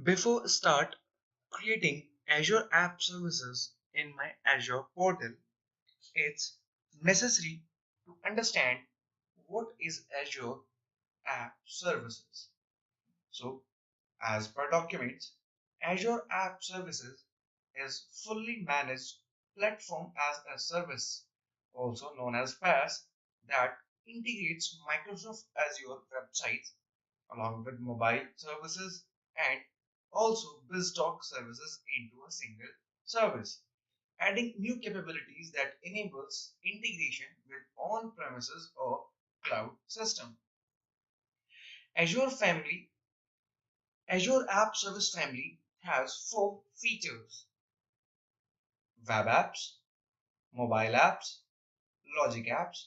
Before start creating Azure App Services in my Azure portal, it's necessary to understand what is Azure App Services. So, as per documents, Azure App Services is fully managed platform as a service, also known as PaaS, that integrates Microsoft Azure websites along with mobile services and also BizTalk services into a single service, adding new capabilities that enables integration with on-premises or cloud system. Azure family, Azure App Service family has four features: web apps, mobile apps, logic apps,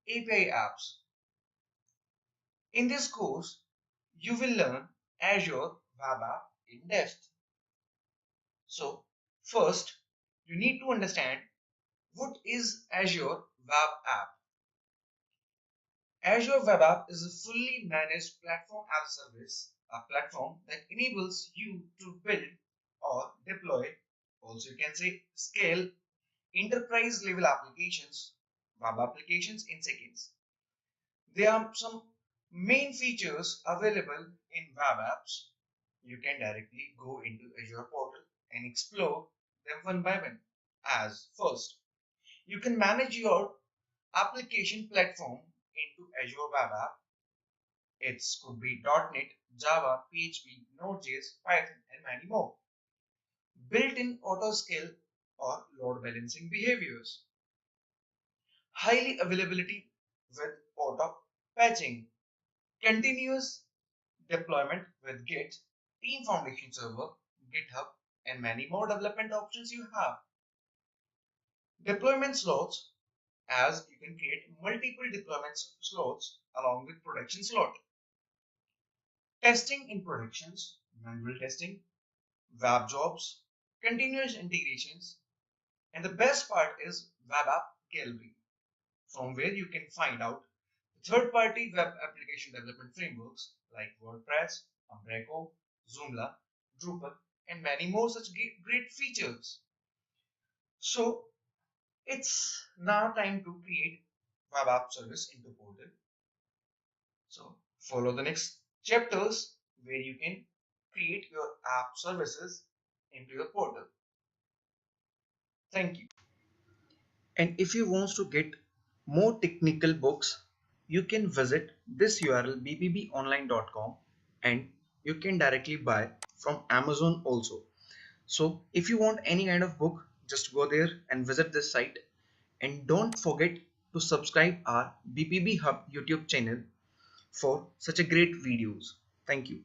API apps. In this course, you will learn Azure Web App in depth. So, first, you need to understand what is Azure Web App. Azure Web App is a fully managed platform as a service, a platform that enables you to build or deploy, also you can say scale, enterprise level applications, web applications in seconds. There are some main features available in web apps. You can directly go into Azure portal and explore them one by one. As first, you can manage your application platform into Azure Web App. It could be .NET, Java, PHP, Node.js, Python, and many more. Built-in auto-scale or load balancing behaviors. Highly availability with auto patching. Continuous deployment with Git, Team Foundation Server, GitHub, and many more development options you have. Deployment slots, as you can create multiple deployment slots along with production slot. Testing in productions, manual testing, web jobs, continuous integrations, and the best part is web app gallery, from where you can find out third-party web application development frameworks like WordPress, Umbraco, Joomla, Drupal, and many more such great features. So it's now time to create web app service into portal. So follow the next chapters where you can create your app services into your portal. Thank you. And if you want to get more technical books, you can visit this URL bpbonline.com and you can directly buy from Amazon also. So if you want any kind of book, just go there and visit this site, and don't forget to subscribe our BPB Hub YouTube channel for such a great videos. Thank you.